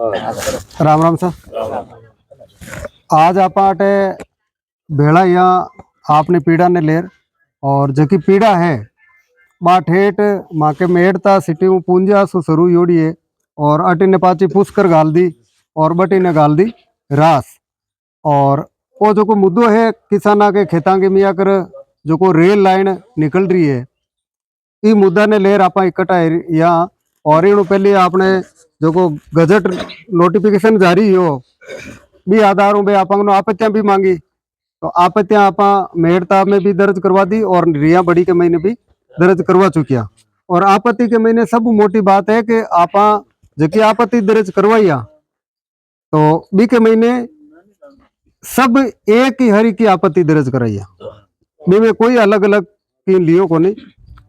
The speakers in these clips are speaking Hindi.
राम राम सर। आज आप भेड़ा या आपने पीड़ा ने लेर और जकी पीड़ा है बा ठेठ माँ के मेड़ता सिटी में पूंजा सु शुरू योड़ी है और अटी ने पाची पुष्कर गाल दी और बटी ने गाल दी रास। और वो जो को मुद्दो है किसाना के खेता के मिया कर जो को रेल लाइन निकल रही है ई मुद्दा ने लेर आप इकट्ठा या और इन पहले आपने जो को गजट नोटिफिकेशन जारी हो भी आधारों पे आपत्तियां भी मांगी तो आपत्तियां आप मेहरता में भी दर्ज करवा दी और रिया बड़ी के महीने भी दर्ज करवा चुकिया। और आपत्ति के महीने सब मोटी बात है कि आप जबकि आपत्ति दर्ज करवाइया तो बी के महीने सब एक ही हरी की आपत्ति दर्ज कराइया बी में कोई अलग अलग की लियो को नहीं।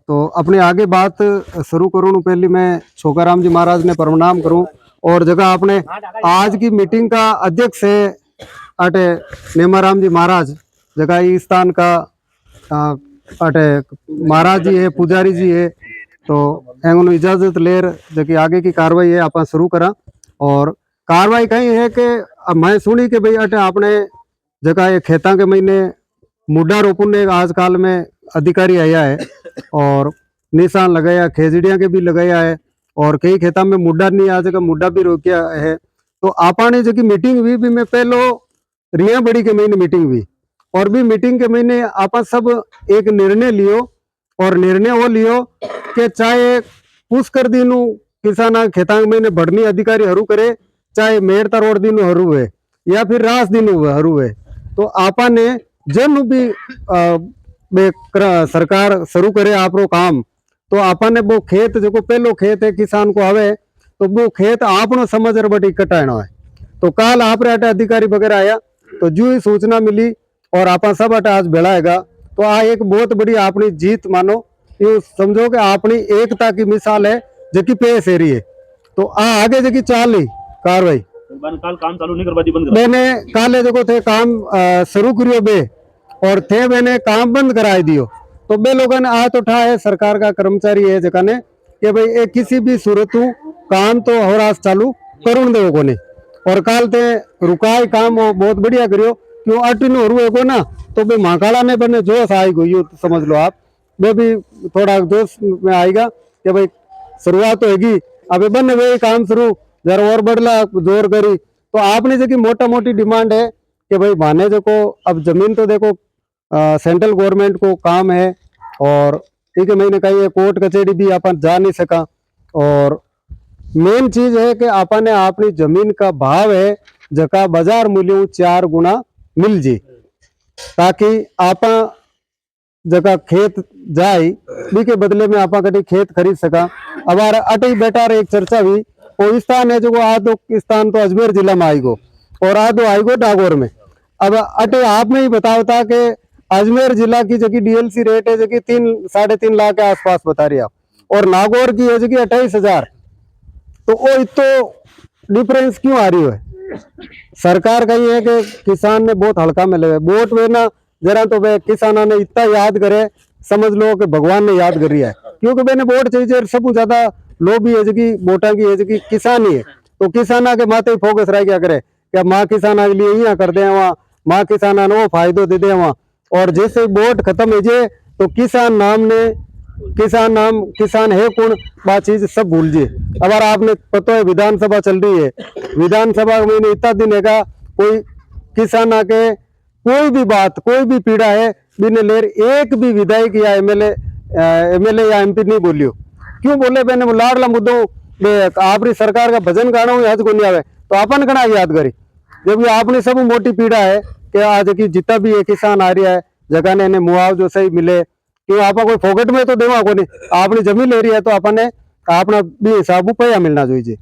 तो अपने आगे बात शुरू करूँ पहले मैं छोकाराम जी महाराज ने प्रणाम करूं और जगह आपने आज की मीटिंग का अध्यक्ष है अटे नेमाराम जी महाराज जगह इस स्थान का अटे महाराज जी है पुजारी जी है तो एंगन इजाजत लेर जबकि आगे की कार्रवाई है आप शुरू करा। और कार्रवाई कहीं है कि मैं सुनी कि भाई अटे आपने जगह ये खेता के महीने मुड्डा रोपण ने आजकल में अधिकारी आया है और निशान लगाया खेजड़िया के भी लगाया है और कई खेता में मुड्डा नहीं आ जगह मुड्डा भी रोकिया है। तो आपने जो की मीटिंग हुई भी मैं पहलो रिया बड़ी के महीने मीटिंग हुई और भी मीटिंग के महीने आप सब एक निर्णय लियो और निर्णय वो लियो कि चाहे पुष्कर दिनू किसान खेता के महीने बढ़नी अधिकारी हरू करे चाहे मेरता रोड दिनू हरू है या फिर रास दिनू हरू है तो आपने जन भी सरकार शुरू करे आप काम तो आपने वो खेत जो पहलो खेत है किसान को आवे तो वो खेत आपनो समझ बट इकट्ठाना है। तो कल आप अधिकारी वगैरह आया तो जो ही सूचना मिली और आप सब अट आज भेड़ाएगा तो आ एक बहुत बड़ी अपनी जीत मानो ये समझो कि अपनी एकता की मिसाल है जबकि पेश है रही है। तो आ आगे जबकि चाल रही कार्रवाई काल काम चालू नहीं करवा दी बंद मैंने काले जो थे काम शुरू करियो बे और थे मैंने काम बंद कराई दियो तो बे लोगों ने हाथ उठा है सरकार का कर्मचारी है जगह ने कि भाई एक किसी भी सूरत काम तो हो रास चालू करुण दे को नहीं और काल ते रुकाई काम वो बहुत बढ़िया करियो क्यों अटिन हो को ना तो बे महाकाला ने बने जोश आई गई तो समझ लो आप वे भी थोड़ा जोश में आएगा कि भाई शुरुआत होगी अब बने वे काम शुरू जरा और बढ़ला जोर करी। तो आपने जो मोटा मोटी डिमांड है कि भाई माने जो को अब जमीन तो देखो सेंट्रल गवर्नमेंट को काम है और ठीक है महीने कहीं कोर्ट कचहरी भी अपन जा नहीं सका और मेन चीज है कि आपने अपनी जमीन का भाव है जका बाजार मूल्य 4 गुना मिल जी ताकि आप जगह खेत जाए बी के बदले में आप कभी खेत खरीद सका। अब अटे बेटा एक चर्चा हुई वो स्थान है जो आधो स्थान तो अजमेर जिला में आईगो और आधो आईगो नागौर में। अब अटे आप में ही बताओ था कि अजमेर जिला की जगह डीएलसी रेट है जगह 3-3.5 लाख के आसपास बता रही आप और नागौर की है जगह 28,000 तो वो इतो डिफरेंस क्यों आ रही है। सरकार का ये है कि किसान ने बहुत हल्का में लगे वोट में ना जरा तो वे किसानों ने इतना याद करे समझ लो कि भगवान ने याद करी है क्योंकि मैंने वोट चाहिए सब ज्यादा लोभी है जगह वोटा की है जगह किसान ही है तो किसाना के माथे फोकस रह क्या करे क्या माँ किसाना के लिए यहाँ कर दे वहाँ माँ किसाना ने वो फायदो दे दे वहाँ और जैसे वोट खत्म हो जाए तो किसान किसान है कौन बात चीज सब भूल जाए। अब आपने पता है विधानसभा चल रही है विधानसभा में इतना दिन है कोई किसान आके कोई भी बात कोई भी पीड़ा है बिना लेर एक भी विधायक या एमएलए या एमपी नहीं बोलियो क्यों बोले मैंने लाडला मुद्दों आपकी सरकार का भजन गाना आज को नहीं आवे तो अपन कना याद करी जब आपने सब मोटी पीड़ा है कि आज की जितना भी है किसान आ रहा है जगह ने मुआवजो सही मिले क्यों आप कोई फोकट में तो देवा को नहीं आपने जमीन ले रही है तो अपने अपना भी हिसाब पैसा मिलना चाहिए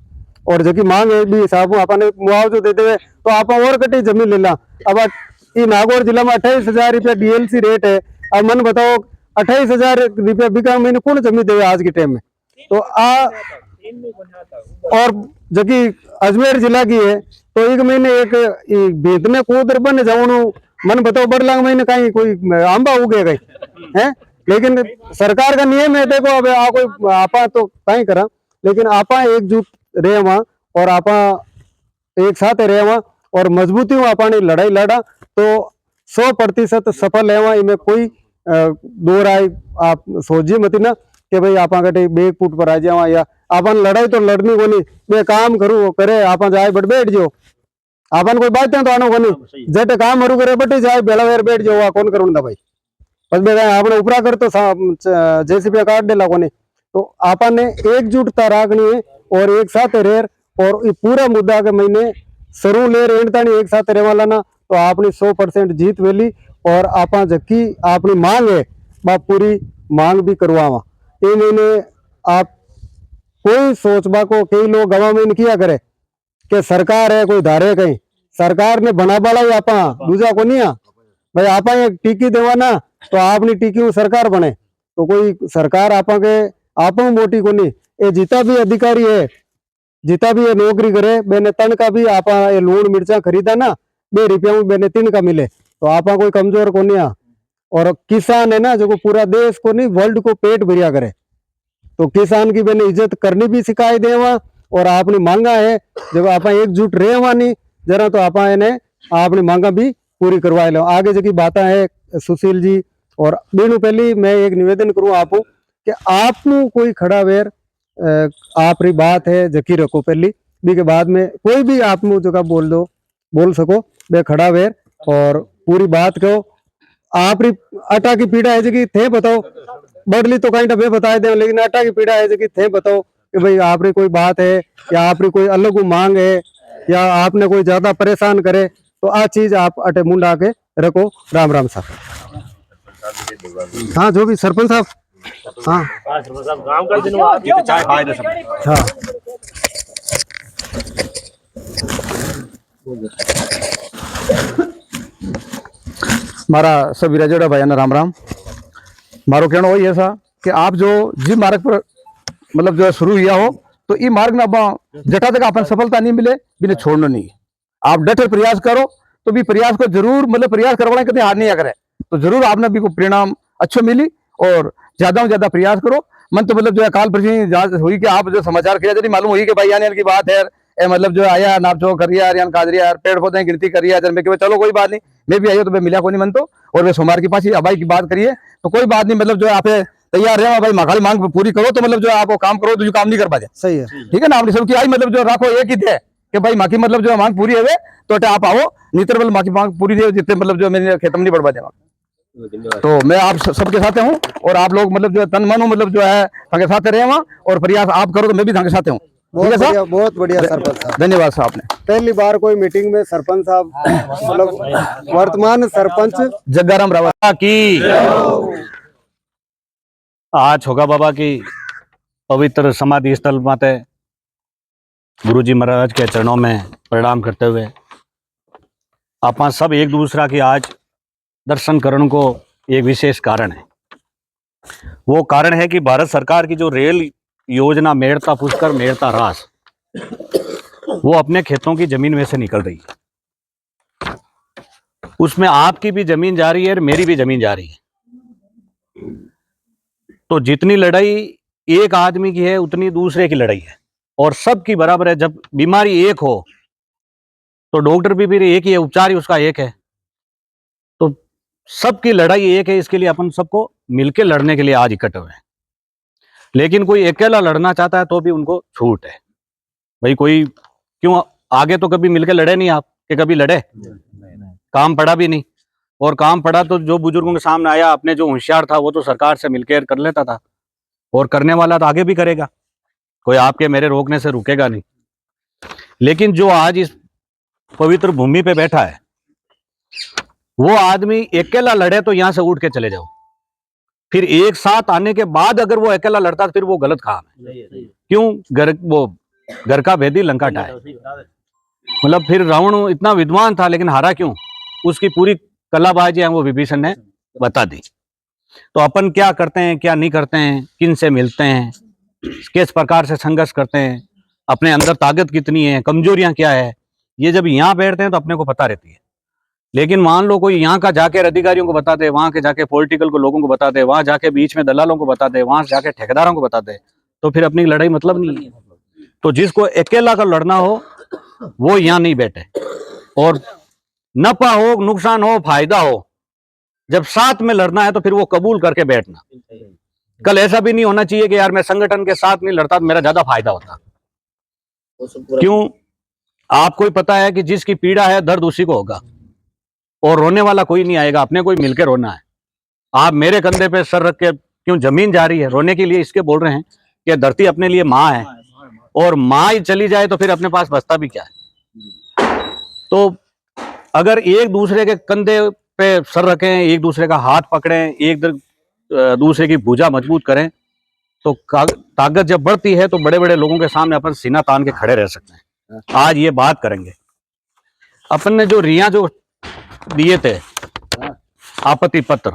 और जबकि मांग है भी हिसाब अपने मुआवजो दे दे तो आप और कटी जमीन ले ला। अब ये नागौर जिला में 28,000 रुपया डीएलसी रेट है। अब मन बताओ 28,000 रुपया बीघा महीने कौन जमीन देवे आज के टाइम में तो और जबकि अजमेर जिला की है तो एक महीने एक बेतने कूदर बन जाऊँ मन बताओ बड़लांग महीने कहीं कोई आंबा उगे कहीं है लेकिन सरकार का नियम है देखो अब कोई आपा तो कहीं करा लेकिन आपा एकजुट रहे वहां और आपा एक साथ रहे वहाँ और मजबूती में अपन लड़ाई लड़ा तो 100% सफल है वहाँ। इनमें कोई दो राय आप सोचिए मत ना कि भाई आप कटे बेग फुट पर आ जावा या अपन लड़ाई तो लड़नी को नहीं, मैं काम करूँ वो करे आप जाए बट बैठ जाओ, अपन कोई बात तो आनो को नहीं जट काम हरू करे बट जाए बेला वेर बैठ जाओ कौन करूँ भाई बस बेगा आपने उपरा कर तो जेसीबी काट डेला को नहीं। तो आपन ने एकजुटता रखनी है और एक साथ रेर और ये पूरा मुद्दा के महीने सरू ले रेणतानी एक साथ रहे वाला ना तो आपने 100% जीत वेली और आपा जक्की आपनी मांग है बा पूरी मांग भी करवावा। ये महीने आप कोई सोचबा को कई लोग गवर्नमेंट किया करे कि सरकार है कोई धारे कहीं, सरकार ने बना बाला ही आपा दूजा को नहीं आ भाई आपा एक टीकी देवाना तो आपनी टीकी में सरकार बने तो कोई सरकार आपा के आपा मोटी को नहीं। ये जितना भी अधिकारी है जितना भी ये नौकरी करे बेने तन का भी आपा ये लूण मिर्चा खरीदा ना 2 रुपया में बेने 3 का मिले तो आपा कोई कमजोर को नहीं आ। और किसान है ना जो पूरा देश को नहीं वर्ल्ड को पेट भरिया करे तो किसान की बेने इज्जत करनी भी सिखाई देवा और आपने मांगा है जब आप एकजुट रहे हुआ नहीं जरा तो आप आपने मांगा भी पूरी करवा लो। आगे जो की बात है सुशील जी और बीनू पहली मैं एक निवेदन करूँ आपको कि आप कोई खड़ा वेर आप री बात है जकी रखो पहली बी के बाद में कोई भी आप जगह बोल सको बे खड़ा वेर और पूरी बात कहो आप री आटा की पीड़ा है जकी थे बताओ बदली तो कहीं वे बता दे लेकिन आटा की पीड़ा है जकी थे बताओ कि भाई आप री कोई बात है या आप री कोई अलग मांग है या आपने कोई ज्यादा परेशान करे तो आ चीज आप अटे मुंडा के रखो। राम राम साहब। हाँ जो भी सरपंच साहब हाँ गांव का दिन चाय खाए दे सब। हाँ मारा सभी राजोड़ा भाई ना राम राम। मारो कहना वही ऐसा कि आप जो जिस मार्ग पर मतलब जो शुरू किया हो तो ये मार्ग में अब जटा तक अपन सफलता नहीं मिले बिना छोड़ना नहीं। आप डटे प्रयास करो तो भी प्रयास को जरूर मतलब प्रयास करवाने कभी हार नहीं करे तो जरूर आपने भी को परिणाम अच्छा मिली और ज्यादा से ज्यादा प्रयास करो। मन तो मतलब जो है काल प्रश्न हुई कि आप जो समाचार किया जब मालूम हुई कि भाई यानी की बात है ए मतलब जो आया नाप जो करिया यार कादरिया यार पेड़ पौधे गिनती करिए जब मैं चलो कोई बात नहीं मैं भी आई तो मैं मिला को नहीं मन तो और वे सोमवार के पास ही अबाई की बात करिए तो कोई बात नहीं मतलब जो आप तैयार रहे भाई माखाली मांग पूरी करो तो मतलब जो आप काम करो तो जो काम नहीं कर पाते सही है ठीक है ना। आपने सबकी आई मतलब जो राखो एक ही थे कि भाई माँ की मतलब जो मांग पूरी है तो आप आओ नीतर मतलब माँ की मांग पूरी नहीं जितने मतलब जो मेरे खेतम नहीं बढ़वा देगा तो मैं आप सबके साथ हूँ और आप लोग मतलब जो तन मन हो मतलब जो है थके साथ रहे वहाँ और प्रयास आप करो तो मैं भी थके साथ हूँ। बहुत बढ़िया सरपंच साहब धन्यवाद साहब। आपने पहली बार कोई मीटिंग में सरपंच साहब मतलब वर्तमान सरपंच जग्गाराम रावत की आज होगा बाबा की पवित्र समाधि स्थल माते गुरुजी महाराज के चरणों में प्रणाम करते हुए आप सब एक दूसरा की आज दर्शन करने को एक विशेष कारण है। वो कारण है कि भारत सरकार की जो रेल योजना मेड़ता पुष्कर मेड़ता रास वो अपने खेतों की जमीन में से निकल रही है। उसमें आपकी भी जमीन जा रही है और मेरी भी जमीन जा रही है। तो जितनी लड़ाई एक आदमी की है उतनी दूसरे की लड़ाई है और सबकी बराबर है। जब बीमारी एक हो तो डॉक्टर भी फिर एक ही है, उपचार ही उसका एक है। तो सबकी लड़ाई एक है, इसके लिए अपन सबको मिलकर लड़ने के लिए आज इकट्ठे हुए हैं। लेकिन कोई अकेला लड़ना चाहता है तो भी उनको छूट है। भाई कोई क्यों आगे तो कभी मिलकर लड़े नहीं आप कि कभी लड़े काम पड़ा भी नहीं और काम पड़ा तो जो बुजुर्गों के सामने आया अपने जो होशियार था वो तो सरकार से मिलकर कर लेता था और करने वाला तो आगे भी करेगा, कोई आपके मेरे रोकने से रुकेगा नहीं। लेकिन जो आज इस पवित्र भूमि पे बैठा है वो आदमी अकेला लड़े तो यहां से उठ के चले जाओ, फिर एक साथ आने के बाद अगर वो अकेला लड़ता तो फिर वो गलत काम है। क्यों घर का भेदी लंका ढाए। मतलब फिर रावण इतना विद्वान था लेकिन हारा क्यों, उसकी पूरी कलाबाजी है वो विभीषण ने बता दी। तो अपन क्या करते हैं क्या नहीं करते हैं, किन से मिलते हैं, किस प्रकार से संघर्ष करते हैं, अपने अंदर ताकत कितनी है, कमजोरियां क्या है, ये जब यहाँ बैठते हैं तो अपने को पता रहती है। लेकिन मान लो कोई यहाँ का जाके अधिकारियों को बता दे, वहां के जाके पॉलिटिकल को लोगों को बता दे, वहां जाके बीच में दलालों को बता दे, वहां जाके ठेकेदारों को बता दे, तो फिर अपनी लड़ाई मतलब नहीं है। तो जिसको अकेला का लड़ना हो वो यहाँ नहीं बैठे। और नफा हो, नुकसान हो, फायदा हो, जब साथ में लड़ना है तो फिर वो कबूल करके बैठना। कल ऐसा भी नहीं होना चाहिए कि यार मैं संगठन के साथ नहीं लड़ता तो मेरा ज्यादा फायदा होता। क्यों? आपको ही पता है कि जिसकी पीड़ा है दर्द उसी को होगा, और रोने वाला कोई नहीं आएगा, अपने को ही मिलकर रोना है। आप मेरे कंधे पे सर रख के क्यों, जमीन जा रही है, रोने के लिए इसके बोल रहे हैं कि धरती अपने लिए माँ है, और माँ ही चली जाए तो फिर अपने पास बचता भी क्या है। तो अगर एक दूसरे के कंधे पे सर रखें, एक दूसरे का हाथ पकड़ें, एक दूसरे की भुजा मजबूत करें, तो ताकत जब बढ़ती है तो बड़े बड़े लोगों के सामने अपन सीना तान के खड़े रह सकते हैं। आज ये बात करेंगे। अपन ने जो रिया जो दिए थे आपत्ति पत्र,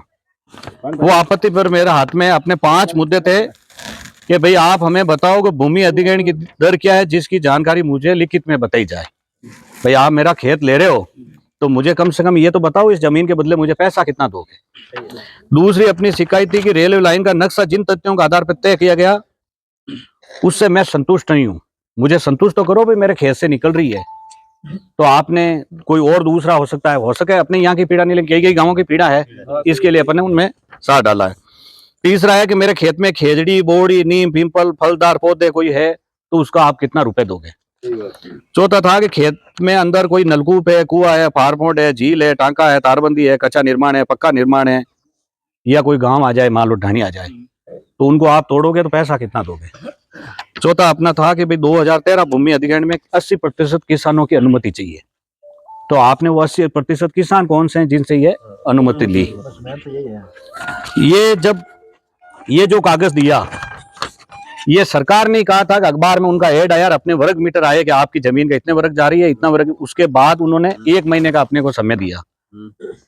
वो आपत्ति पर मेरे हाथ में अपने 5 मुद्दे थे कि भाई आप हमें बताओ कि भूमि अधिग्रहण की दर क्या है, जिसकी जानकारी मुझे लिखित में बताई जाए। भाई आप मेरा खेत ले रहे हो तो मुझे कम से कम ये तो बताओ इस जमीन के बदले मुझे पैसा कितना दोगे। दूसरी अपनी शिकायत थी कि रेलवे लाइन का नक्शा जिन तथ्यों के आधार पर तय किया गया उससे मैं संतुष्ट नहीं हूँ। मुझे संतुष्ट तो करो, भाई मेरे खेत से निकल रही है तो आपने कोई और दूसरा हो सकता है, हो सके अपने यहाँ की पीड़ा नहीं, लेकिन कई गांवों की पीड़ा है, इसके लिए अपन ने उनमें साथ डाला है। तीसरा है कि मेरे खेत में खेजड़ी, बोड़ी, नीम, पिंपल, फलदार पौधे कोई है तो उसका आप कितना रुपए दोगे। चौथा था कि खेत में अंदर कोई नलकूप है, कुआं है, फार्मोड है, झील है, टांका है, तारबंदी है, कच्चा निर्माण है, पक्का निर्माण है, या कोई गांव आ जाए, मान लो ढाणी आ जाए, तो उनको आप तोड़ोगे तो पैसा कितना दोगे। चौथा अपना था कि भाई 2013 भूमि अधिग्रहण में 80% किसानों की अनुमति चाहिए, तो आपने वो 80% किसान कौन से हैं जिनसे ये अनुमति ली। ये जो कागज दिया, ये सरकार ने कहा था कि अखबार में उनका ऐड आया, अपने वर्ग मीटर आए कि आपकी जमीन का इतने वर्ग जा रही है, इतना वर्ग। उसके बाद उन्होंने 1 महीने का अपने को समय दिया,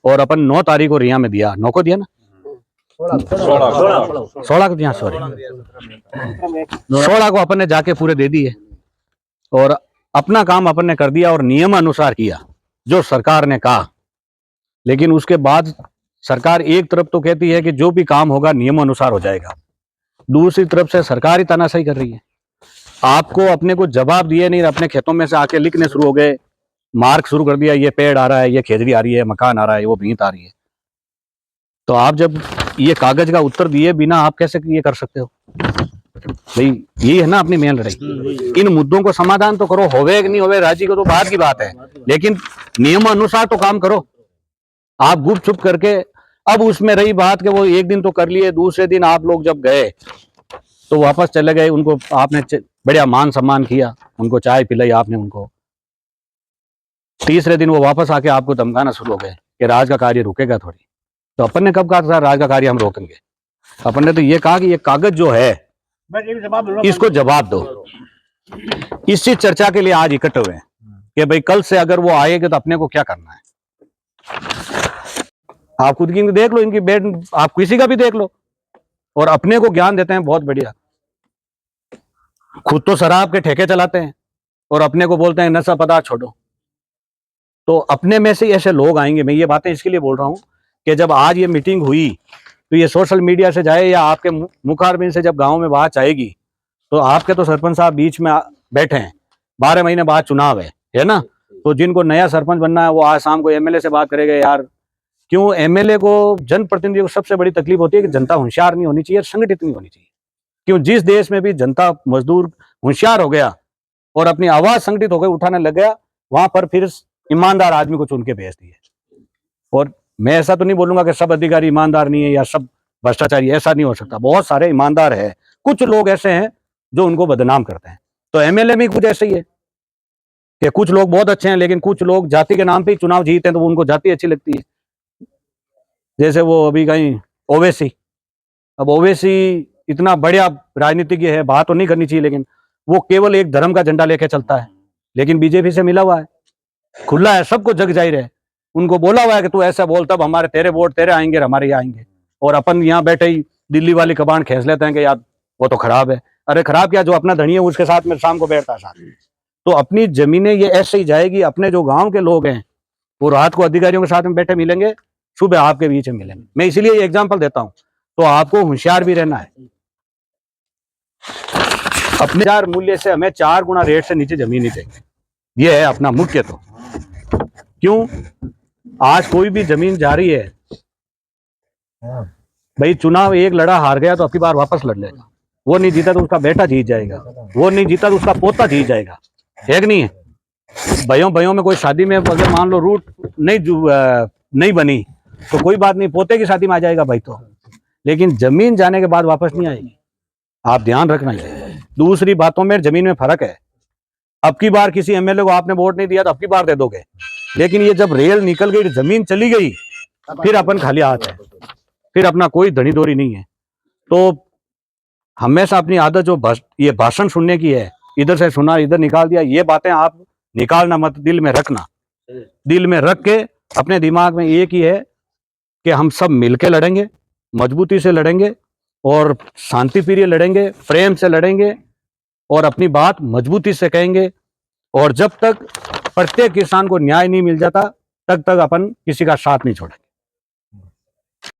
और अपन 9 तारीख को रिया में दिया, 9 को दिया ना, 16 को दिया, सॉरी 16 को अपन ने जाके पूरे दे दिए, और अपना काम अपन ने कर दिया और नियम अनुसार किया जो सरकार ने कहा। लेकिन उसके बाद सरकार एक तरफ तो कहती है कि जो भी काम होगा नियम अनुसार हो जाएगा, दूसरी तरफ से सरकार ही तानाशाही कर रही है। आपको अपने को जवाब दिए नहीं, अपने खेतों में से आके लिखने शुरू हो गए, मार्क शुरू कर दिया, ये पेड़ आ रहा है, ये खेजड़ी आ रही है, मकान आ रहा है, वो भींत आ रही है। तो आप जब ये कागज का उत्तर दिए बिना आप कैसे ये कर सकते हो भाई? ये है ना अपनी मेन लड़ाई। इन मुद्दों को समाधान तो करो, होवे कि नहीं होवे राजी को तो बात की बात है, लेकिन नियम अनुसार तो काम करो। आप गुप चुप करके, अब उसमें रही बात कि वो एक दिन तो कर लिए, दूसरे दिन आप लोग जब गए तो वापस चले गए, उनको आपने बढ़िया मान सम्मान किया, उनको चाय पिलाई आपने उनको। तीसरे दिन वो वापस आके आपको धमकाना शुरू हो गए कि राज का कार्य रुकेगा थोड़ी। तो अपन ने कब कहा था राज का कार्य हम रोकेंगे? अपन ने तो ये कहा कि ये कागज जो है इसको जवाब दो। इसी चर्चा के लिए आज इकट्ठे हुए हैं कि भाई कल से अगर वो आएगा तो अपने को क्या करना है। आप खुद की देख लो, इनकी बेड, आप किसी का भी देख लो, और अपने को ज्ञान देते हैं बहुत बढ़िया। खुद तो शराब के ठेके चलाते हैं और अपने को बोलते हैं नशा पदार्थ छोड़ो। तो अपने में से ऐसे लोग आएंगे। मैं ये बातें इसके लिए बोल रहा हूं कि जब आज ये मीटिंग हुई तो ये सोशल मीडिया से जाए या आपके मुखारबिन से जब गांव में बात आएगी, तो आपके तो सरपंच साहब बीच में बैठे हैं, 12 महीने बाद चुनाव है ना। तो जिनको नया सरपंच बनना है वो आज शाम को एमएलए से बात करेगा। यार क्यों? एमएलए को, जनप्रतिनिधि को सबसे बड़ी तकलीफ होती है कि जनता होशियार नहीं होनी चाहिए, संगठित नहीं होनी चाहिए। क्यों? जिस देश में भी जनता मजदूर होशियार हो गया और अपनी आवाज संगठित होकर उठाने लग गया, वहां पर फिर ईमानदार आदमी को चुन के भेज दिए। और मैं ऐसा तो नहीं बोलूंगा कि सब अधिकारी ईमानदार नहीं है या सब भ्रष्टाचारी, ऐसा नहीं हो सकता। बहुत सारे ईमानदार है, कुछ लोग ऐसे हैं जो उनको बदनाम करते हैं। तो एमएलए में कुछ ऐसे ही है कि कुछ लोग बहुत अच्छे हैं, लेकिन कुछ लोग जाति के नाम पे चुनाव जीतते हैं तो उनको जाति अच्छी लगती है। जैसे वो अभी कहीं ओवैसी, अब ओवैसी इतना बढ़िया राजनीतिज्ञ है, बात तो नहीं करनी चाहिए, लेकिन वो केवल एक धर्म का झंडा लेके चलता है, लेकिन बीजेपी से मिला हुआ है, खुला है, सबको जग जाहिर है। उनको बोला हुआ है कि तू ऐसा बोल तब हमारे तेरे वोट तेरे आएंगे, हमारे यहाँ आएंगे। और अपन यहाँ बैठे ही दिल्ली वाली कबान खींच लेते हैं कि यार वो तो खराब है। अरे खराब क्या, जो अपना धनी है उसके साथ में शाम को बैठता है साथ। तो अपनी जमीनें ये ऐसे ही जाएगी। अपने जो गांव के लोग हैं वो रात को अधिकारियों के साथ में बैठे मिलेंगे, सुबह आपके बीच में मिलेंगे। मैं इसीलिए ये एग्जाम्पल देता हूं। तो आपको होशियार भी रहना है। अपने 4 मूल्य से हमें 4 गुना रेट से नीचे जमीन नहीं देंगे। ये है अपना मुख्य। तो क्यों आज कोई भी जमीन जा रही है, भाई चुनाव एक लड़ा हार गया तो अगली बार वापस लड़ लेगा, वो नहीं जीता तो उसका बेटा जीत जाएगा, वो नहीं जीता तो उसका पोता जीत जाएगा, है कि नहीं है। भाइयों में कोई शादी में अगर मान लो रूट नहीं बनी तो कोई बात नहीं, पोते की शादी में आ जाएगा भाई तो, लेकिन जमीन जाने के बाद वापस नहीं आएगी, आप ध्यान रखना चाहिए। दूसरी बातों में जमीन में फर्क है, अब की बार किसी एमएलए को आपने वोट नहीं दिया तो अब की बार दे दोगे, लेकिन ये जब रेल निकल गई, जमीन चली गई, फिर अपन खाली हाथ है, फिर अपना कोई धनी दोरी नहीं है। तो हमेशा अपनी आदत जो ये भाषण सुनने की है, इधर से सुना इधर निकाल दिया, ये बातें आप निकालना मत, दिल में रखना। दिल में रख के अपने दिमाग में एक ही है कि हम सब मिलके लड़ेंगे, मजबूती से लड़ेंगे और शांति प्रिय लड़ेंगे, प्रेम से लड़ेंगे और अपनी बात मजबूती से कहेंगे। और जब तक प्रत्येक किसान को न्याय नहीं मिल जाता तब तक अपन किसी का साथ नहीं छोड़ेंगे।